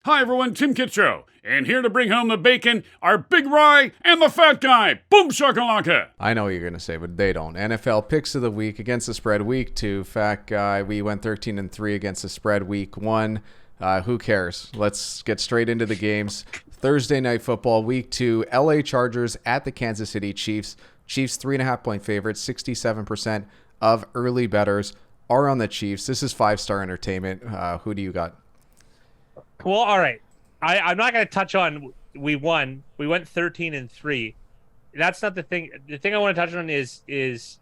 Hi everyone, Tim Kittrow, and here to bring home the bacon are Big Rye and the Fat Guy. Boom shakalaka! I know what you're going to say, but they don't. NFL picks of the week against the spread week 2. Fat Guy, we went 13-3 against the spread week 1. Who cares? Let's get straight into the games. Thursday night football week 2. LA Chargers at the Kansas City Chiefs. Chiefs 3.5-point favorites. 67% of early bettors are on the Chiefs. This is 5-star entertainment. Who do you got? Well, all right. I'm not going to touch on we won. We went 13-3. That's not the thing. The thing I want to touch on is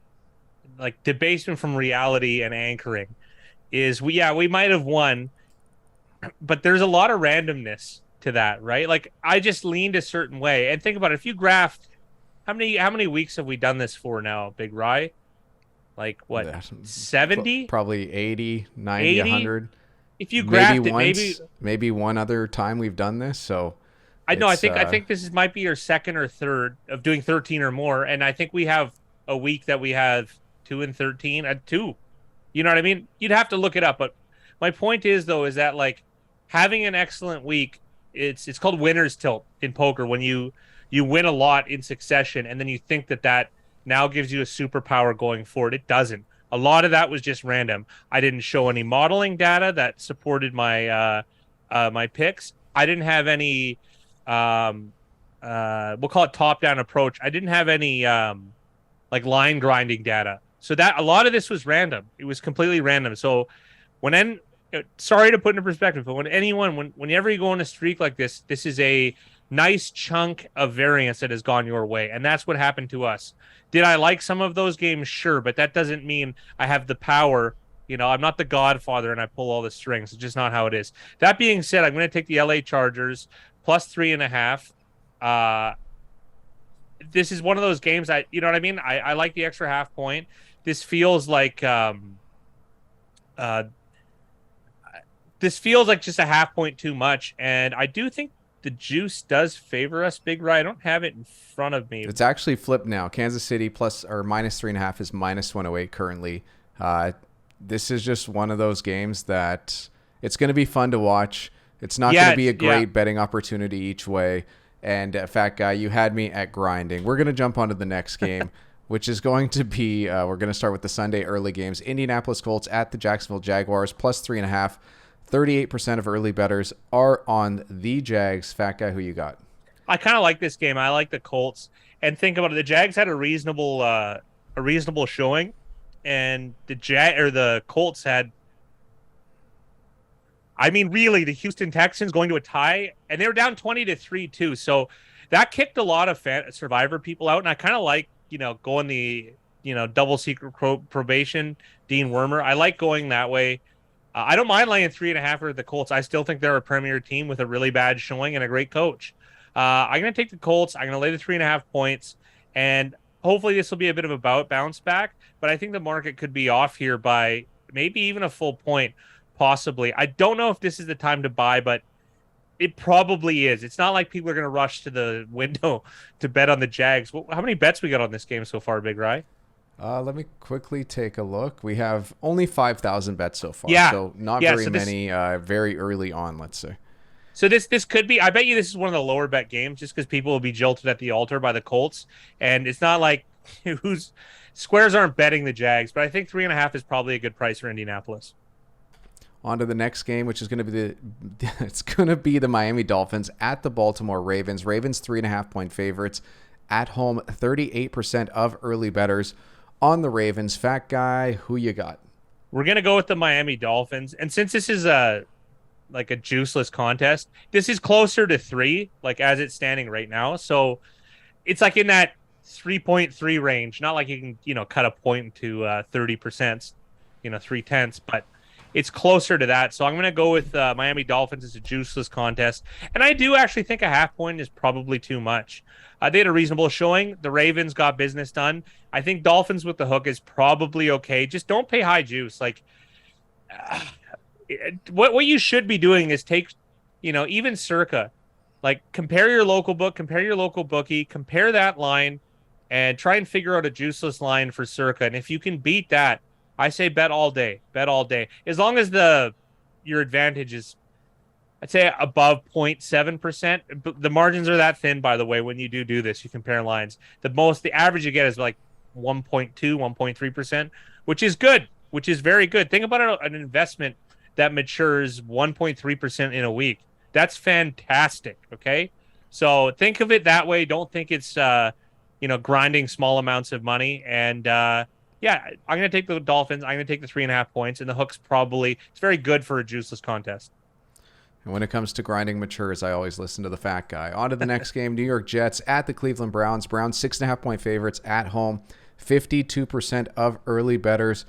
like debasement from reality and anchoring. We might have won, but there's a lot of randomness to that, right? Like I just leaned a certain way. And think about it. If you graphed how many weeks have we done this for now, Big Rye? Like what? 70? Probably 80, 90, 80? 100. If you graphed maybe one other time we've done this. So I think this might be your second or third of doing 13 or more, and I think we have a week that we have 2 and 13 at 2. You know what I mean? You'd have to look it up, but my point is that like having an excellent week, it's called winner's tilt in poker when you win a lot in succession, and then you think that now gives you a superpower going forward. It doesn't. A lot of that was just random. I didn't show any modeling data that supported my my picks. I didn't have any we'll call it top-down approach. I didn't have any like line grinding data. So that a lot of this was random. It was completely random. So sorry to put into perspective, but whenever you go on a streak like this is a nice chunk of variance that has gone your way, and that's what happened to us. Did I like some of those games? Sure, but that doesn't mean I have the power. You know, I'm not the Godfather and I pull all the strings. It's just not how it is. That being said, I'm going to take the LA Chargers plus 3.5. This is one of those games you know what I mean? I like the extra half point. This feels like just a half point too much, and I do think the juice does favor us, Big Rye. I don't have it in front of me. It's actually flipped now. Kansas City plus or minus 3.5 is minus 108 currently. This is just one of those games that it's going to be fun to watch. It's not going to be a great betting opportunity each way. And Fat Guy, you had me at grinding. We're going to jump onto the next game, which is going to be, we're going to start with the Sunday early games. Indianapolis Colts at the Jacksonville Jaguars plus 3.5. 38% of early bettors are on the Jags. Fat Guy, who you got? I kind of like this game. I like the Colts. And think about it. The Jags had a reasonable showing, and the Colts had. I mean, really, the Houston Texans going to a tie, and they were down 20-3 too. So that kicked a lot of Survivor people out, and I kind of like going the double secret probation Dean Wormer. I like going that way. I don't mind laying 3.5 for the Colts. I still think they're a premier team with a really bad showing and a great coach. I'm going to take the Colts. I'm going to lay the 3.5 points, and hopefully this will be a bit of a bounce back. But I think the market could be off here by maybe even a full point, possibly. I don't know if this is the time to buy, but it probably is. It's not like people are going to rush to the window to bet on the Jags. How many bets we got on this game so far, Big Rye? Let me quickly take a look. We have only 5,000 bets so far, so not very many very early on, let's say. So this could be, I bet you this is one of the lower bet games just because people will be jilted at the altar by the Colts. And it's not like squares aren't betting the Jags, but I think 3.5 is probably a good price for Indianapolis. On to the next game, which is going to be the Miami Dolphins at the Baltimore Ravens. Ravens 3.5-point favorites at home. 38% of early bettors on the Ravens. Fat Guy, who you got? We're going to go with the Miami Dolphins. And since this is a juiceless contest, this is closer to 3, like as it's standing right now. So it's like in that 3.3 range. Not like you can, cut a point to 30%, 3/10, but it's closer to that. So I'm going to go with Miami Dolphins. It's a juiceless contest. And I do actually think a half point is probably too much. They had a reasonable showing. The Ravens got business done. I think Dolphins with the hook is probably okay. Just don't pay high juice. Like, what you should be doing is take, even circa, like compare your local book, compare your local bookie, compare that line, and try and figure out a juiceless line for circa. And if you can beat that, I say bet all day. Bet all day. As long as your advantage is I'd say above 0.7%. The margins are that thin, by the way, when you do this, you compare lines. The average you get is like 1.2, 1.3%, which is good, which is very good. Think about an investment that matures 1.3% in a week. That's fantastic, okay? So think of it that way. Don't think it's, grinding small amounts of money. And, yeah, I'm going to take the Dolphins. I'm going to take the 3.5 points, and the hook's it's very good for a juiceless contest. And when it comes to grinding matures, I always listen to the fat guy. On to the next game, New York Jets at the Cleveland Browns. Browns 6.5-point favorites at home. 52% of early bettors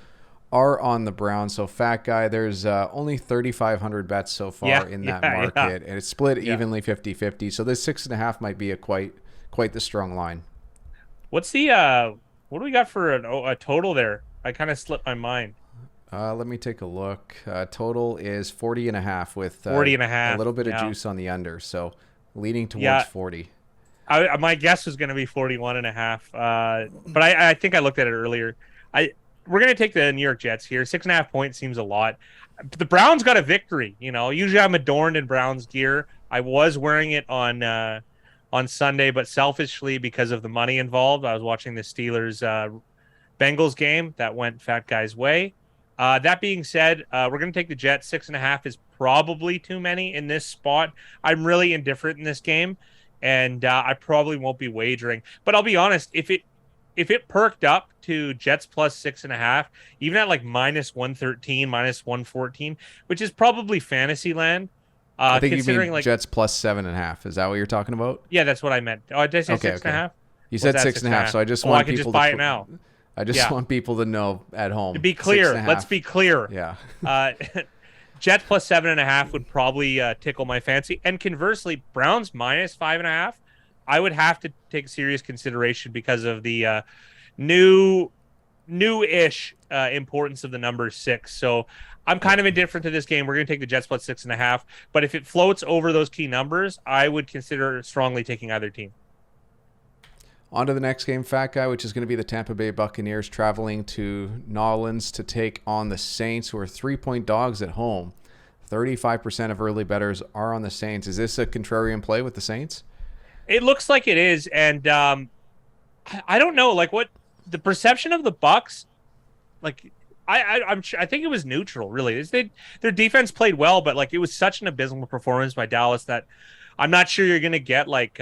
are on the Browns. So fat guy, there's only 3,500 bets so far in that market. And it's split evenly 50-50. So this 6.5 might be quite the strong line. What do we got for a total there? I kind of slipped my mind. Let me take a look. Total is 40.5 with 40.5. a little bit of juice on the under. So leaning towards 40. My guess was going to be 41.5. But I think I looked at it earlier. We're going to take the New York Jets here. 6.5 points seems a lot. The Browns got a victory. Usually I'm adorned in Browns gear. I was wearing it on Sunday, but selfishly because of the money involved, I was watching the Steelers Bengals game that went fat guy's way. That being said, we're going to take the Jets. 6.5 is probably too many in this spot. I'm really indifferent in this game, and I probably won't be wagering. But I'll be honest, if it perked up to Jets plus 6.5, even at like minus 113, minus 114, which is probably fantasy land. I think you mean Jets plus 7.5. Is that what you're talking about? Yeah, that's what I meant. Oh, did I say 6.5? You said 6.5, so I just want I can people just buy it now. I just want people to know at home. To be clear, let's be clear. Yeah. Jets plus 7.5 would probably tickle my fancy. And conversely, Browns minus 5.5, I would have to take serious consideration because of the new-ish importance of the number 6. So I'm kind of indifferent to this game. We're going to take the Jets plus 6.5. But if it floats over those key numbers, I would consider strongly taking either team. On to the next game, fat guy, which is going to be the Tampa Bay Buccaneers traveling to Nolans to take on the Saints, who are 3-point dogs at home. 35% of early bettors are on the Saints. Is this a contrarian play with the Saints? It looks like it is, and I don't know, like what the perception of the Bucs. Like I think it was neutral, really. Their defense played well, but like it was such an abysmal performance by Dallas that I'm not sure you're going to get like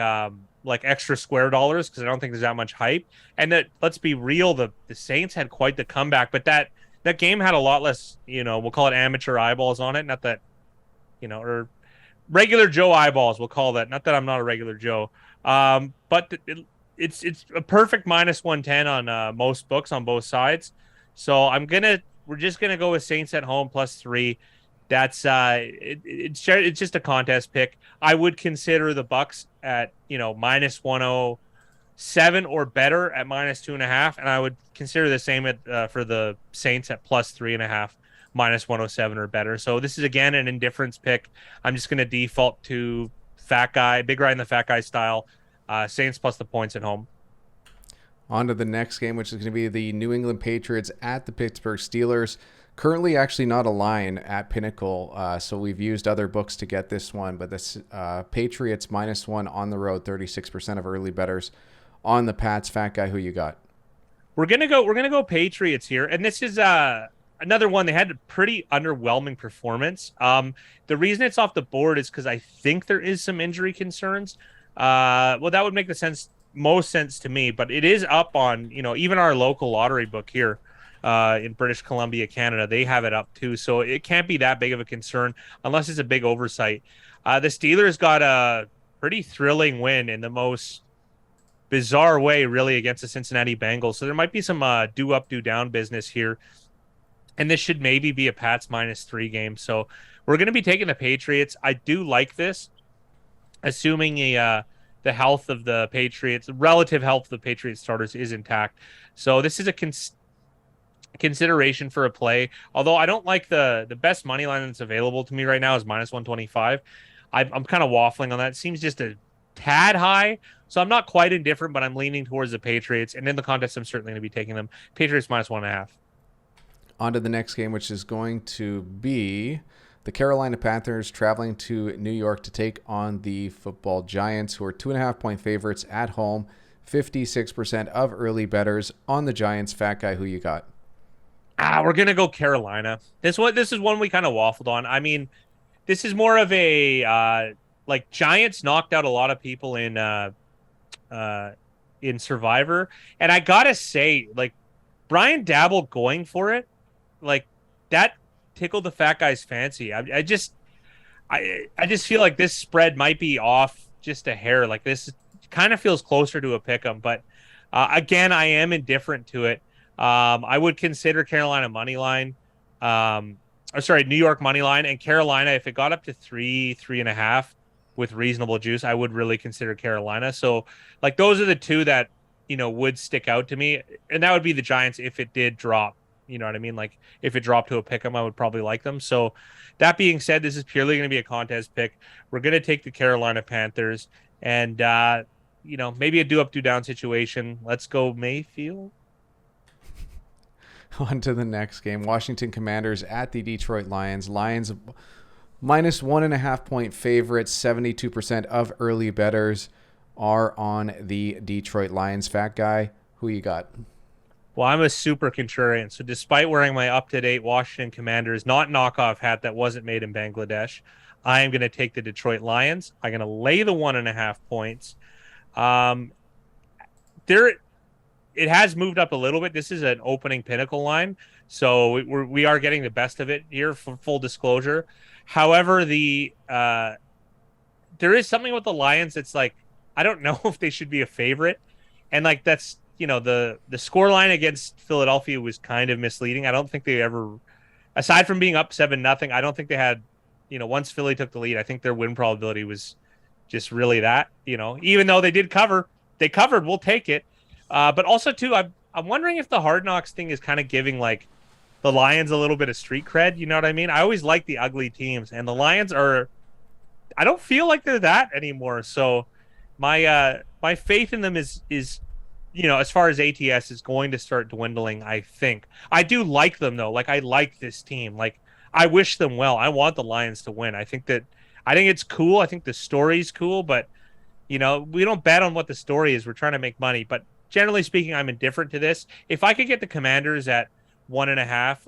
extra square dollars because I don't think there's that much hype. And that, let's be real, the Saints had quite the comeback, but that game had a lot less, we'll call it amateur eyeballs on it. Not that, or regular Joe eyeballs, we'll call that. Not that I'm not a regular Joe. But it's a perfect minus 110 on most books on both sides. So we're just going to go with Saints at home plus 3. That's it's just a contest pick. I would consider the Bucs at minus 107 or better at minus 2.5, and I would consider the same for the Saints at plus 3.5, minus 107 or better. So this is again an indifference pick. I'm just going to default to fat guy, big guy in the fat guy style. Saints plus the points at home. On to the next game, which is going to be the New England Patriots at the Pittsburgh Steelers. Currently actually not a line at Pinnacle, so we've used other books to get this one, but this Patriots minus 1 on the road, 36% of early bettors on the Pats. Fat guy, who you got? We're gonna go Patriots here, and this is another one. They had a pretty underwhelming performance. The reason it's off the board is because I think there is some injury concerns. Well, that would make most sense to me, but it is up on even our local lottery book here. In British Columbia, Canada, they have it up too, so it can't be that big of a concern unless it's a big oversight. The Steelers got a pretty thrilling win in the most bizarre way, really, against the Cincinnati Bengals, so there might be some do up, do down business here, and this should maybe be a Pats minus 3 game. So we're going to be taking the Patriots. I do like this, assuming the health of the Patriots, the relative health of the Patriots starters is intact. So this is a consideration for a play, although I don't like the best money line that's available to me right now is minus 125. I'm kind of waffling on that. It seems just a tad high, so I'm not quite indifferent, but I'm leaning towards the Patriots, and in the contest I'm certainly going to be taking them. Patriots minus 1.5. On to the next game, which is going to be The Carolina Panthers traveling to New York to take on the football Giants, who are 2.5-point favorites at home. 56% of early bettors on the Giants. Fat guy, who you got? We're going to go Carolina. This is one we kind of waffled on. I mean, this is more of a like Giants knocked out a lot of people in Survivor, and I gotta say, like Brian Dabble going for it, like that tickled the fat guy's fancy. I just feel like this spread might be off just a hair. Like this kind of feels closer to a pick'em, but again, I am indifferent to it. I would consider Carolina money line. New York money line, and Carolina, if it got up to 3.5 with reasonable juice, I would really consider Carolina. So like those are the two that, would stick out to me. And that would be the Giants if it did drop. You know what I mean? Like if it dropped to a pick 'em, I would probably like them. So that being said, this is purely going to be a contest pick. We're going to take the Carolina Panthers and, maybe a do up, do down situation. Let's go Mayfield. On to the next game. Washington Commanders at the Detroit Lions. Lions minus 1.5-point favorites. 72% of early bettors are on the Detroit Lions. Fat guy, who you got? Well, I'm a super contrarian. So despite wearing my up-to-date Washington Commanders, not knockoff hat that wasn't made in Bangladesh, I am going to take the Detroit Lions. I'm going to lay the 1.5 points. It has moved up a little bit. This is an opening pinnacle line, so we are getting the best of it here, for full disclosure. However, there is something with the Lions that's like, I don't know if they should be a favorite, and like that's the score line against Philadelphia was kind of misleading. I don't think they ever, aside from being up 7-0, I don't think they had, once Philly took the lead, I think their win probability was just really that. Even though they did cover, they covered. We'll take it. But also, too, I'm wondering if the Hard Knocks thing is kind of giving, like, the Lions a little bit of street cred. You know what I mean? I always like the ugly teams, and the Lions I don't feel like they're that anymore. So my faith in them is as far as ATS is going to start dwindling, I think. I do like them, though. Like, I like this team. Like, I wish them well. I want the Lions to win. I think it's cool. I think the story's cool, but, we don't bet on what the story is. We're trying to make money, but generally speaking, I'm indifferent to this. If I could get the Commanders at 1.5,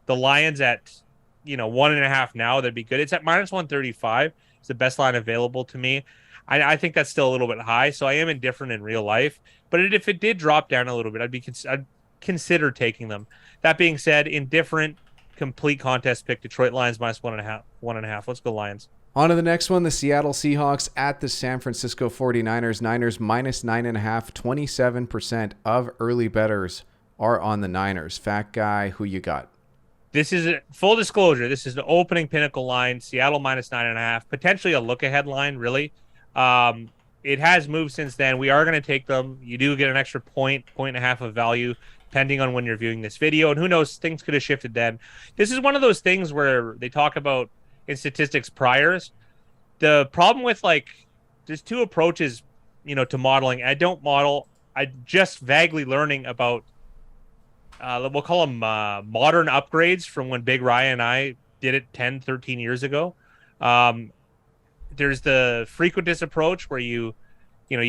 the Lions at 1.5 now, that'd be good. It's at minus 135. It's the best line available to me. I think that's still a little bit high, so I am indifferent in real life. But if it did drop down a little bit, I'd consider taking them. That being said, indifferent, complete contest pick. Detroit Lions minus 1.5. Let's go Lions. On to the next one, the Seattle Seahawks at the San Francisco 49ers. Niners minus 9.5. 27% of early bettors are on the Niners. Fat guy, who you got? This is full disclosure. This is the opening pinnacle line. Seattle minus 9.5. Potentially a look-ahead line, really. It has moved since then. We are going to take them. You do get an extra point and a half of value, depending on when you're viewing this video. And who knows, things could have shifted then. This is one of those things where they talk about in statistics priors. The problem with there's two approaches, to modeling. I don't model. I'm just vaguely learning about, we'll call them modern upgrades from when Big Ryan and I did it 10, 13 years ago. There's the frequentist approach where you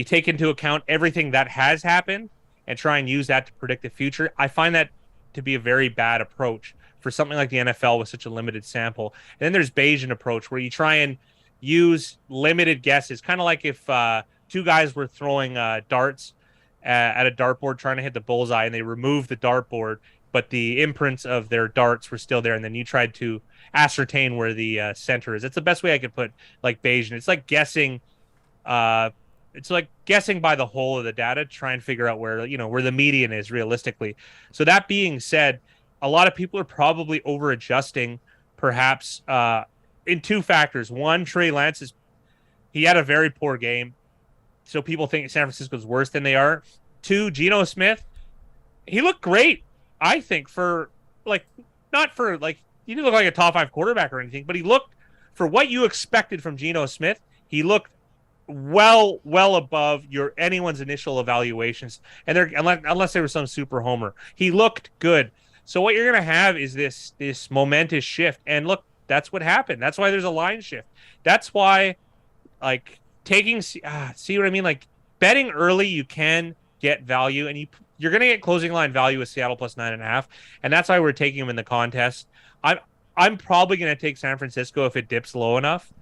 take into account everything that has happened and try and use that to predict the future. I find that to be a very bad approach for something like the NFL with such a limited sample. And then there's Bayesian approach where you try and use limited guesses, kind of like if two guys were throwing darts at a dartboard trying to hit the bullseye, and they removed the dartboard, but the imprints of their darts were still there, and then you tried to ascertain where the center is. That's the best way I could put Bayesian. It's like guessing. It's like guessing by the whole of the data to try and figure out where the median is realistically. So that being said, a lot of people are probably over adjusting, perhaps in two factors. One, Trey Lance he had a very poor game, so people think San Francisco's worse than they are. Two, Geno Smith, he looked great. I think he didn't look like a top 5 quarterback or anything, but he looked, for what you expected from Geno Smith, he looked well above anyone's initial evaluations. And unless there was some super homer, he looked good. So what you're going to have is this momentous shift. And look, that's what happened. That's why there's a line shift. That's why, like, see what I mean? Like, betting early, you can get value, and you're going to get closing line value with Seattle plus 9.5, and that's why we're taking them in the contest. I'm probably going to take San Francisco if it dips low enough.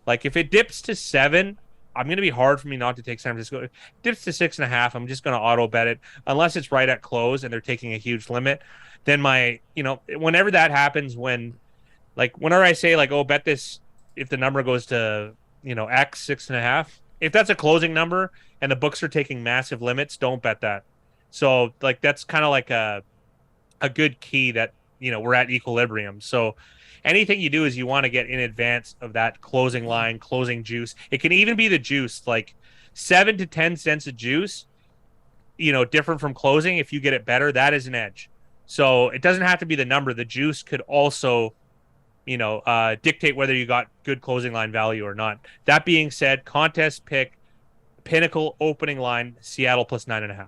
Like, if it dips to 7, I'm going to be hard for me not to take San Francisco. If it dips to 6.5, I'm just going to auto bet it unless it's right at close and they're taking a huge limit. Then whenever that happens, whenever I say, like, oh, bet this if the number goes to, X 6.5, if that's a closing number and the books are taking massive limits, don't bet that. So, like, that's kind of like a good key that, we're at equilibrium. So anything you do is you want to get in advance of that closing line, closing juice. It can even be the juice, like 7 to 10 cents a juice, different from closing. If you get it better, that is an edge. So it doesn't have to be the number. The juice could also, dictate whether you got good closing line value or not. That being said, contest pick, Pinnacle opening line, Seattle plus 9.5.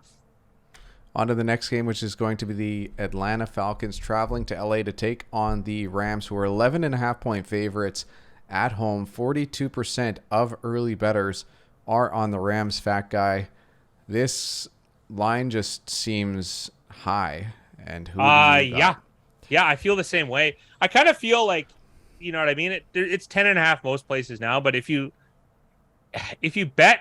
On to the next game, which is going to be the Atlanta Falcons traveling to LA to take on the Rams, who are 11.5-point favorites at home. 42% of early bettors are on the Rams. Fat guy, this line just seems high. And who? Yeah, I feel the same way. I kind of feel like, you know what I mean. It's 10.5 most places now, but if you bet.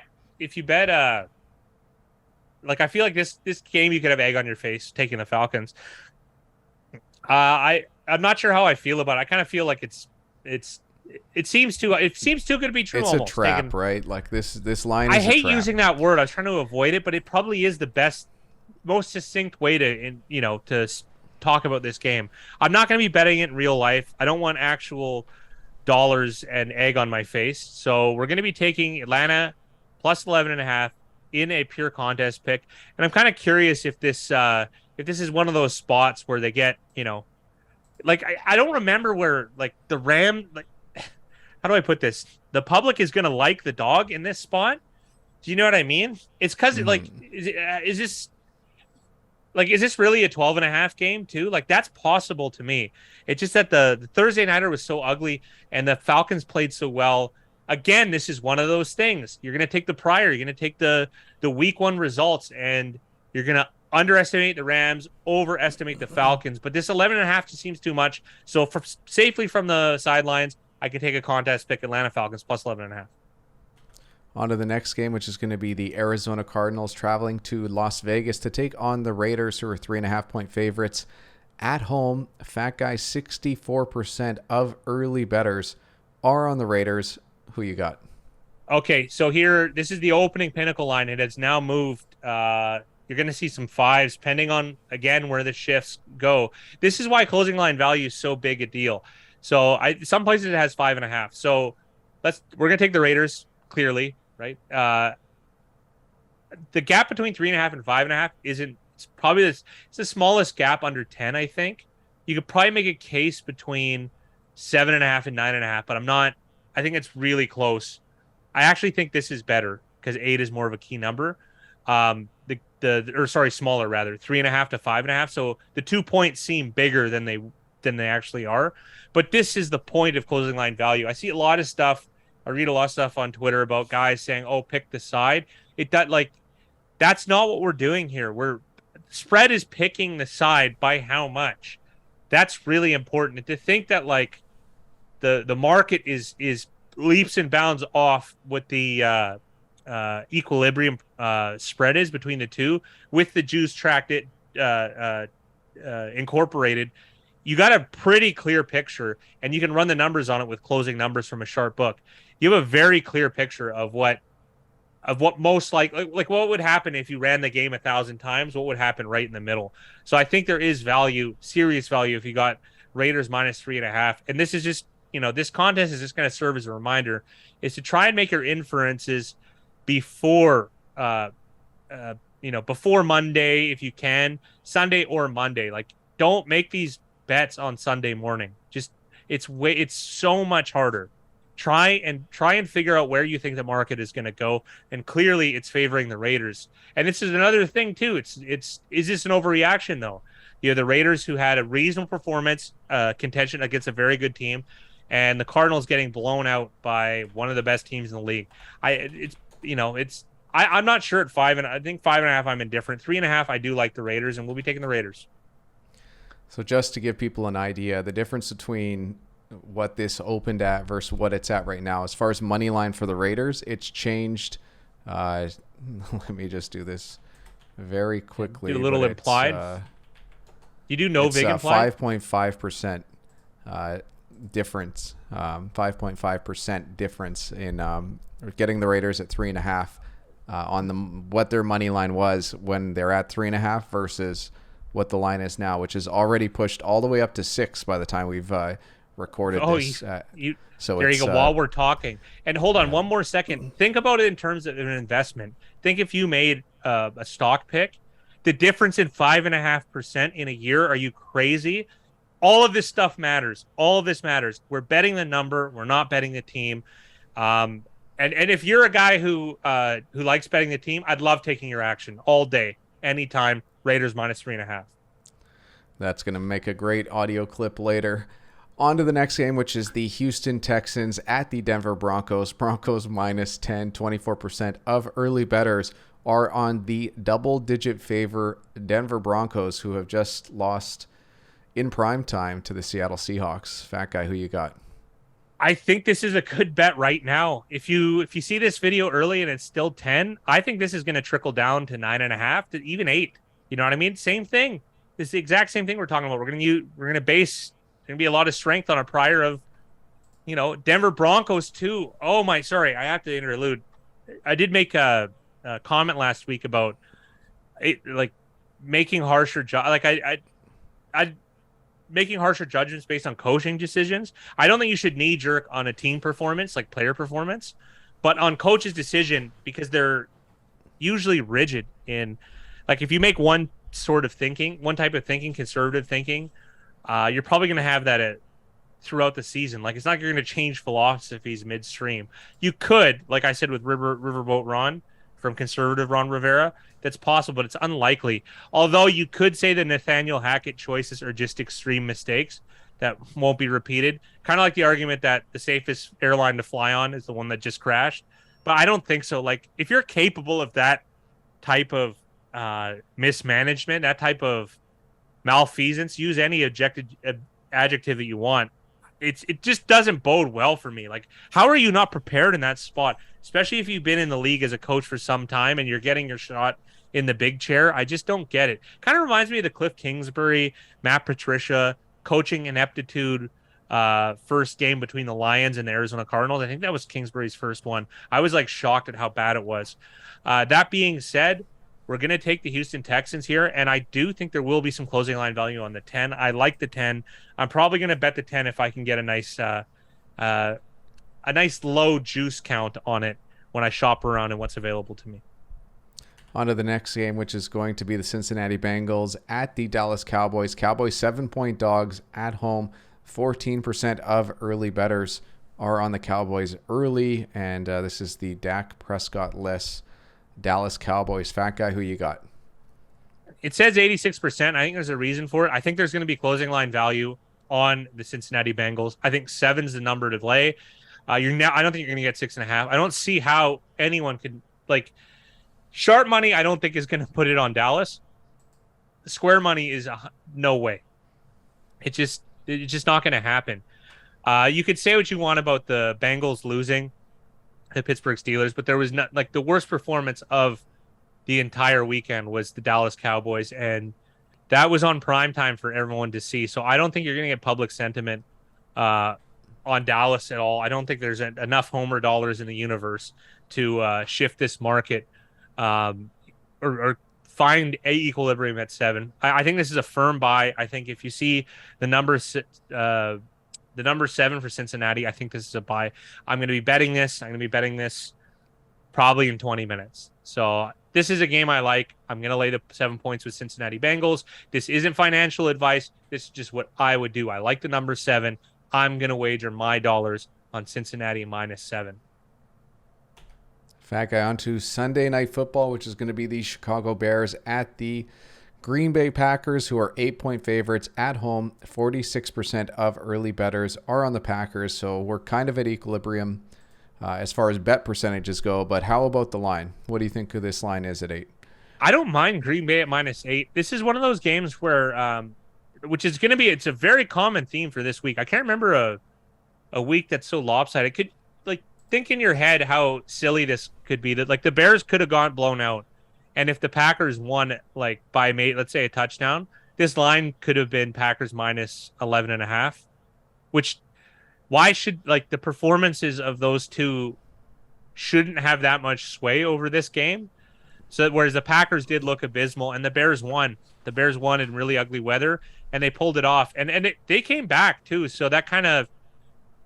Like, I feel like this game you could have egg on your face taking the Falcons. I'm not sure how I feel about it. I kind of feel like it seems too good to be true. It's almost. A trap, right? Like this line. I is hate a trap. using that word. I was trying to avoid it, but it probably is the best, most succinct way to talk about this game. I'm not going to be betting it in real life. I don't want actual dollars and egg on my face. So we're going to be taking Atlanta plus 11.5 in a pure contest pick. And I'm kind of curious if this is one of those spots where they get, like, I don't remember where, like, the Ram, like, how do I put this? The public is going to like the dog in this spot. Do you know what I mean? It's because, like, is this really a 12.5 game too? Like, that's possible to me. It's just that the Thursday nighter was so ugly and the Falcons played so well. Again, this is one of those things. You're going to take the prior. You're going to take the week 1 results, and you're going to underestimate the Rams, overestimate the Falcons. But this 11.5 just seems too much. So safely from the sidelines, I can take a contest pick, Atlanta Falcons plus 11.5. On to the next game, which is going to be the Arizona Cardinals traveling to Las Vegas to take on the Raiders, who are 3.5-point favorites at home. Fat guy, 64% of early bettors are on the Raiders. Who you got? Okay, so this is the opening Pinnacle line. It has now moved. You're going to see some 5s, depending on, again, where the shifts go. This is why closing line value is so big a deal. So some places it has 5.5. So we're going to take the Raiders, clearly, right? The gap between 3.5 and 5.5 isn't. It's probably it's the smallest gap under 10. I think you could probably make a case between 7.5 and 9.5, but I'm not. I think it's really close. I actually think this is better because 8 is more of a key number. Smaller rather, 3.5 to 5.5. So the 2 points seem bigger than they actually are. But this is the point of closing line value. I see a lot of stuff. I read a lot of stuff on Twitter about guys saying, "Oh, pick the side." That's not what we're doing here. Spread is picking the side by how much. That's really important. And to think that, like, the market is leaps and bounds off what the equilibrium spread is between the two with the juice tracked incorporated. You got a pretty clear picture, and you can run the numbers on it with closing numbers from a sharp book. You have a very clear picture of what most like what would happen if you ran the game 1,000 times. What would happen right in the middle? So I think there is value, serious value, if you got Raiders minus 3.5. And this is just, this contest is just going to serve as a reminder, is to try and make your inferences before Monday, if you can, Sunday or Monday. Like, don't make these bets on Sunday morning. Just it's so much harder. Try and figure out where you think the market is going to go, and clearly it's favoring the Raiders. And this is another thing too. Is this an overreaction though? You have the Raiders, who had a reasonable performance, contention against a very good team, and the Cardinals getting blown out by one of the best teams in the league. I'm not sure at 5, and I think 5.5 I'm indifferent. 3.5 I do like the Raiders, and we'll be taking the Raiders. So just to give people an idea, the difference between what this opened at versus what it's at right now, as far as money line for the Raiders, it's changed. Let me just do this very quickly. Do a little implied. You do no big implied? 5.5% difference. 5.5% difference in getting the Raiders at 3.5 on what their money line was when they're at 3.5 versus what the line is now, which is already pushed all the way up to 6 by the time we've recorded this. So there you go. While we're talking, and hold on one more second. Think about it in terms of an investment. Think if you made a stock pick, the difference in 5.5% in a year. Are you crazy? All of this stuff matters. All of this matters. We're betting the number. We're not betting the team. And if you're a guy who likes betting the team, I'd love taking your action all day, anytime. Raiders minus 3.5. That's going to make a great audio clip later. On to the next game, which is the Houston Texans at the Denver Broncos. Broncos minus 10, 24% of early bettors are on the double-digit favor Denver Broncos, who have just lost in prime time to the Seattle Seahawks. Fat Guy, who you got? I think this is a good bet right now. If you see this video early and it's still 10, I think this is going to trickle down to 9.5 to even 8. You know what I mean? Same thing. It's the exact same thing we're talking about. We're going to base, going to be a lot of strength on a prior of, Denver Broncos too. Oh my, sorry, I have to interlude. I did make a comment last week about it, like making harsher making harsher judgments based on coaching decisions. I don't think you should knee jerk on a team performance, like player performance, but on coach's decision, because they're usually rigid in, like, if you make one type of thinking, conservative thinking, you're probably going to have that throughout the season. Like, it's not you're going to change philosophies midstream. You could, like I said with Riverboat Ron from conservative Ron Rivera, that's possible, but it's unlikely. Although you could say the Nathaniel Hackett choices are just extreme mistakes that won't be repeated. Kind of like the argument that the safest airline to fly on is the one that just crashed. But I don't think so. Like, if you're capable of that type of mismanagement, that type of malfeasance, use any adjective that you want. It just doesn't bode well for me. Like, how are you not prepared in that spot, especially if you've been in the league as a coach for some time and you're getting your shot in the big chair? I just don't get it. Kind of reminds me of the Cliff Kingsbury, Matt Patricia coaching ineptitude first game between the Lions and the Arizona Cardinals. I think that was Kingsbury's first one. I was like shocked at how bad it was. That being said, we're going to take the Houston Texans here, and I do think there will be some closing line value on the 10. I like the 10. I'm probably going to bet the 10 if I can get a nice low juice count on it when I shop around and what's available to me. On to the next game, which is going to be the Cincinnati Bengals at the Dallas Cowboys. Cowboys 7-point dogs at home. 14% of early bettors are on the Cowboys early, and this is the Dak Prescott-less Dallas Cowboys. Fat Guy, who you got? It says 86%. I think there's a reason for it. I think there's going to be closing line value on the Cincinnati Bengals. I think 7's the number to lay. I don't think you're going to get 6.5. I don't see how anyone could, like, sharp money. I don't think is going to put it on Dallas. Square money is no way. It's just not going to happen. You could say what you want about the Bengals losing the Pittsburgh Steelers, but there was not, like, the worst performance of the entire weekend was the Dallas Cowboys, and that was on prime time for everyone to see. So I don't think you're going to get public sentiment on Dallas at all. I don't think there's enough homer dollars in the universe to shift this market or find a equilibrium at 7. I think this is a firm buy. I think if you see the number 7 for Cincinnati, I think this is a buy. I'm going to be betting this. I'm going to be betting this probably in 20 minutes. So this is a game I like. I'm going to lay the 7 points with Cincinnati Bengals. This isn't financial advice. This is just what I would do. I like the number 7. I'm going to wager my dollars on Cincinnati minus 7. Fat Guy, on to Sunday Night Football, which is going to be the Chicago Bears at the Green Bay Packers, who are 8-point favorites at home, 46% of early bettors are on the Packers, so we're kind of at equilibrium as far as bet percentages go. But how about the line? What do you think this line is at 8? I don't mind Green Bay at -8. This is one of those games where, which is going to be, it's a very common theme for this week. I can't remember a week that's so lopsided. Could, like, think in your head how silly this could be. That, like, the Bears could have gone blown out. And if the Packers won, like, by, let's say, a touchdown, this line could have been Packers -11.5, which, why should, like, the performances of those two shouldn't have that much sway over this game. So, whereas the Packers did look abysmal and the Bears won. The Bears won in really ugly weather and they pulled it off. And they came back too. So that kind of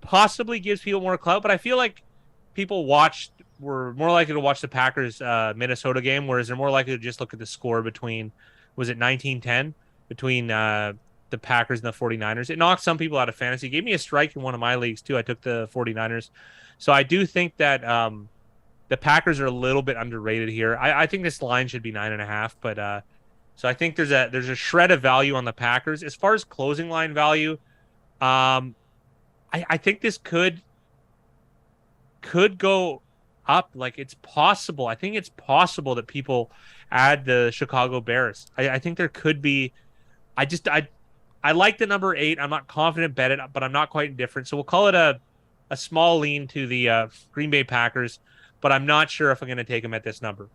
possibly gives people more clout. But I feel like people were more likely to watch the Packers Minnesota game, whereas they're more likely to just look at the score between, was it 19-10 between the Packers and the 49ers. It knocked some people out of fantasy. It gave me a strike in one of my leagues too. I took the 49ers. So I do think that the Packers are a little bit underrated here. I think this line should be 9.5, but so I think there's a shred of value on the Packers. As far as closing line value, I think this could go up. Like, it's possible. I think it's possible that people add the Chicago Bears. I think there could be. I like the number 8. I'm not confident bet it, but I'm not quite indifferent. So we'll call it a small lean to the Green Bay Packers, but I'm not sure if I'm going to take them at this number.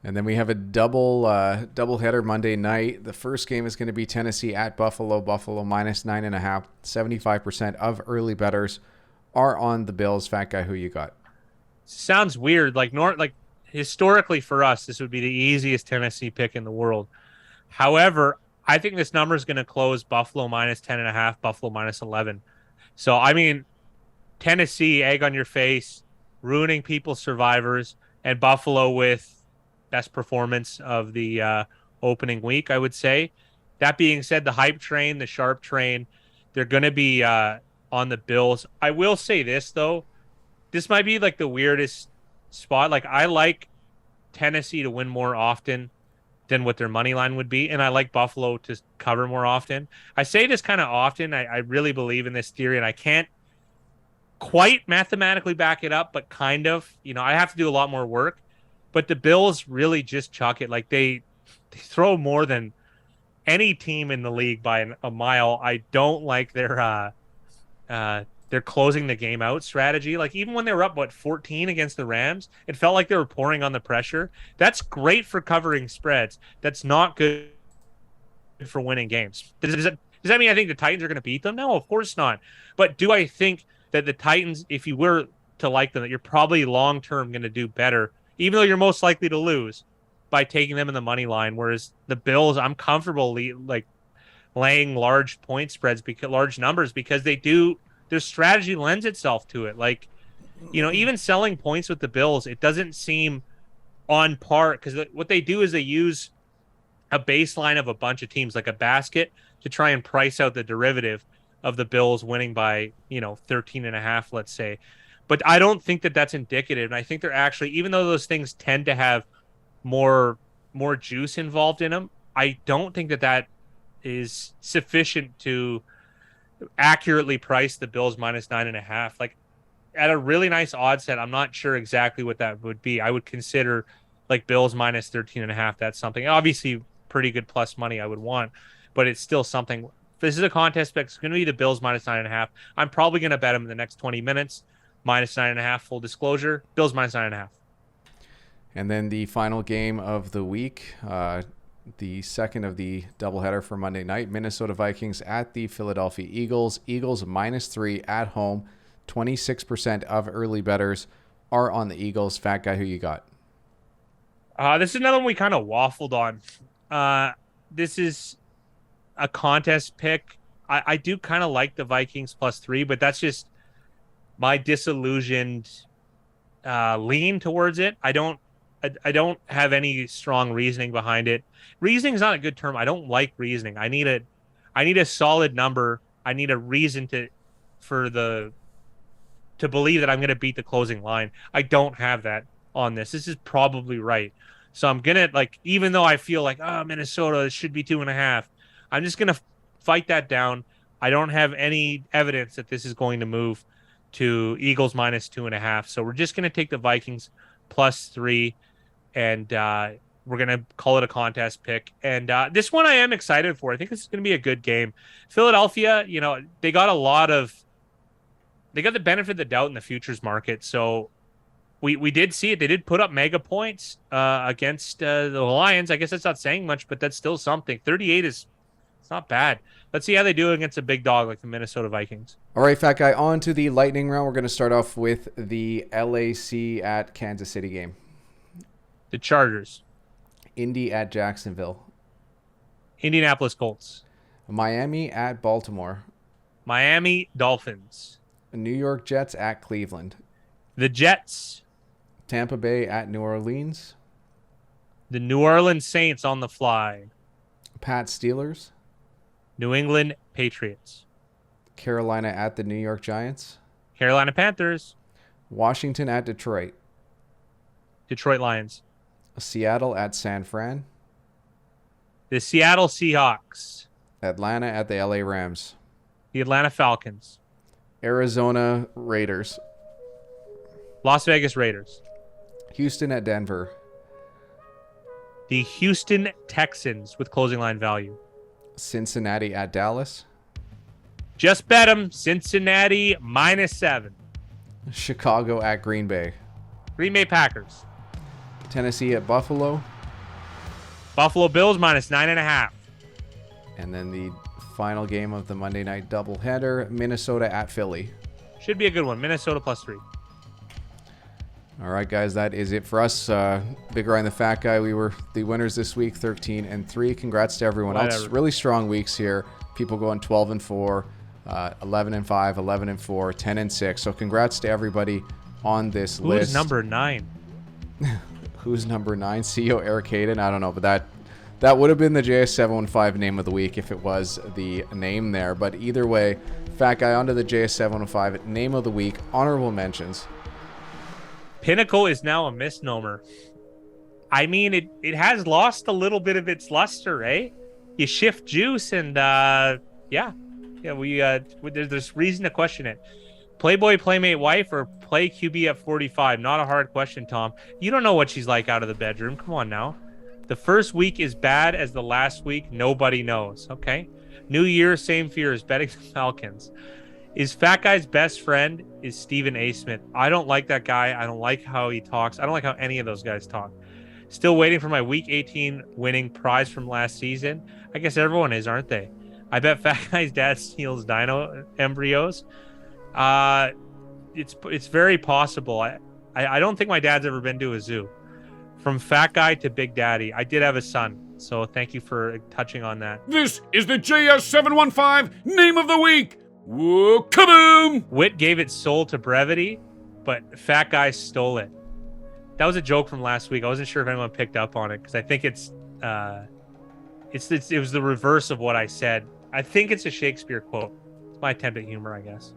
And then we have a double-header Monday night. The first game is going to be Tennessee at Buffalo. Buffalo -9.5. 75% of early bettors are on the Bills. Fat Guy, who you got? Sounds weird. Like historically for us, this would be the easiest Tennessee pick in the world. However, I think this number is going to close Buffalo -10.5, Buffalo -11. So, I mean, Tennessee, egg on your face, ruining people's survivors, and Buffalo with best performance of the opening week, I would say. That being said, the hype train, the sharp train, they're going to be on the Bills. I will say this, though. This might be like the weirdest spot. Like, I like Tennessee to win more often than what their money line would be, and I like Buffalo to cover more often. I say this kind of often. I really believe in this theory, and I can't quite mathematically back it up, but kind of. You know, I have to do a lot more work. But the Bills really just chuck it. Like, they throw more than any team in the league by a mile. I don't like their closing the game out strategy. Like, even when they were up, 14 against the Rams, it felt like they were pouring on the pressure. That's great for covering spreads. That's not good for winning games. Does that mean I think the Titans are going to beat them? No, of course not. But do I think that the Titans, if you were to like them, that you're probably long-term going to do better, even though you're most likely to lose, by taking them in the money line? Whereas the Bills, I'm comfortable laying large point spreads, large numbers, because their strategy lends itself to it. Like, you know, even selling points with the Bills, it doesn't seem on par, because what they do is they use a baseline of a bunch of teams, like a basket, to try and price out the derivative of the Bills winning by, 13.5, let's say. But I don't think that that's indicative. And I think they're actually, even though those things tend to have more juice involved in them, I don't think that is sufficient to accurately price the Bills -9.5. Like, at a really nice odd set, I'm not sure exactly what that would be. I would consider like Bills -13.5. That's something, obviously pretty good plus money I would want, but it's still something. If this is a contest pick, it's going to be the Bills -9.5. I'm probably going to bet them in the next 20 minutes. -9.5, full disclosure. Bills -9.5. And then the final game of the week, the second of the doubleheader for Monday night, Minnesota Vikings at the Philadelphia Eagles. Eagles -3 at home. 26% of early bettors are on the Eagles. Fat Guy, who you got? This is another one we kind of waffled on. This is a contest pick. I do kind of like the Vikings +3, but that's just my disillusioned lean towards it. I don't have any strong reasoning behind it. Reasoning is not a good term. I don't like reasoning. I need a solid number. I need a reason to believe that I'm going to beat the closing line. I don't have that on this. This is probably right. So I'm going to, even though I feel like, Minnesota should be 2.5, I'm just going to fight that down. I don't have any evidence that this is going to move to Eagles minus 2.5. So we're just going to take the Vikings +3, and we're going to call it a contest pick. And this one I am excited for. I think this is going to be a good game. Philadelphia, they got the benefit of the doubt in the futures market. So we did see it. They did put up mega points against the Lions. I guess that's not saying much, but that's still something. 38 it's not bad. Let's see how they do against a big dog like the Minnesota Vikings. All right, Fat Guy, on to the lightning round. We're going to start off with the LAC at Kansas City game. The Chargers. Indy at Jacksonville. Indianapolis Colts. Miami at Baltimore. Miami Dolphins. New York Jets at Cleveland. The Jets. Tampa Bay at New Orleans. The New Orleans Saints on the fly. Pat Steelers. New England Patriots. Carolina at the New York Giants. Carolina Panthers. Washington at Detroit. Detroit Lions. Seattle at San Fran. The Seattle Seahawks. Atlanta at the LA Rams. The Atlanta Falcons. Arizona Raiders. Las Vegas Raiders. Houston at Denver. The Houston Texans with closing line value. Cincinnati at Dallas. Just bet them. Cincinnati -7. Chicago at Green Bay. Green Bay Packers. Tennessee at Buffalo. Buffalo Bills -9.5. And then the final game of the Monday night doubleheader, Minnesota at Philly. Should be a good one. Minnesota +3. All right, guys, that is it for us. Big Ryan the Fat Guy, we were the winners this week, 13-3. Congrats to everyone else. Really strong weeks here. People going 12-4, 11-5, 11-4, 10-6. So congrats to everybody on this list. Who's number 9? Who's number 9? CEO Eric Hayden? I don't know, but that would have been the JS715 name of the week if it was the name there. But either way, Fat Guy, onto the JS715 name of the week. Honorable mentions. Pinnacle is now a misnomer. I mean, it has lost a little bit of its luster, eh? You shift juice and there's reason to question it. Playboy, playmate, wife, or play QB at 45? Not a hard question, Tom. You don't know what she's like out of the bedroom. Come on now. The first week is bad as the last week. Nobody knows. Okay. New year, same fears. Betting the Falcons. Is Fat Guy's best friend is Stephen A. Smith. I don't like that guy. I don't like how he talks. I don't like how any of those guys talk. Still waiting for my Week 18 winning prize from last season. I guess everyone is, aren't they? I bet Fat Guy's dad steals dino embryos. It's very possible. I don't think my dad's ever been to a zoo. From Fat Guy to Big Daddy. I did have a son, so thank you for touching on that. This is the JS715 name of the week. Whoa, kaboom! Wit gave its soul to brevity, but Fat Guy stole it. That was a joke from last week. I wasn't sure if anyone picked up on it because I think it was the reverse of what I said. I think it's a Shakespeare quote. It's my attempt at humor, I guess.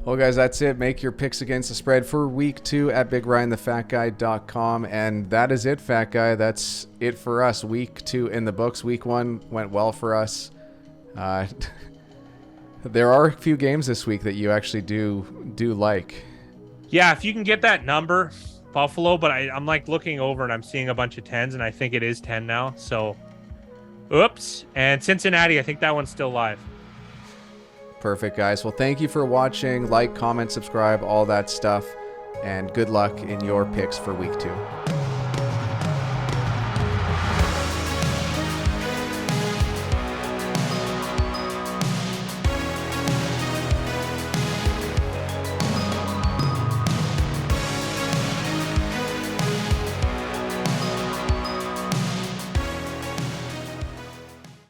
Well, guys, that's it. Make your picks against the spread for week 2 at BigRyanTheFatGuy.com. And that is it, Fat Guy. That's it for us. Week 2 in the books. Week 1 went well for us. There are a few games this week that you actually do like. Yeah, if you can get that number, Buffalo, but I'm like looking over and I'm seeing a bunch of 10s, and I think it is 10 now. So, oops. And Cincinnati, I think that one's still live. Perfect, guys. Well, thank you for watching. Like, comment, subscribe, all that stuff. And good luck in your picks for week 2.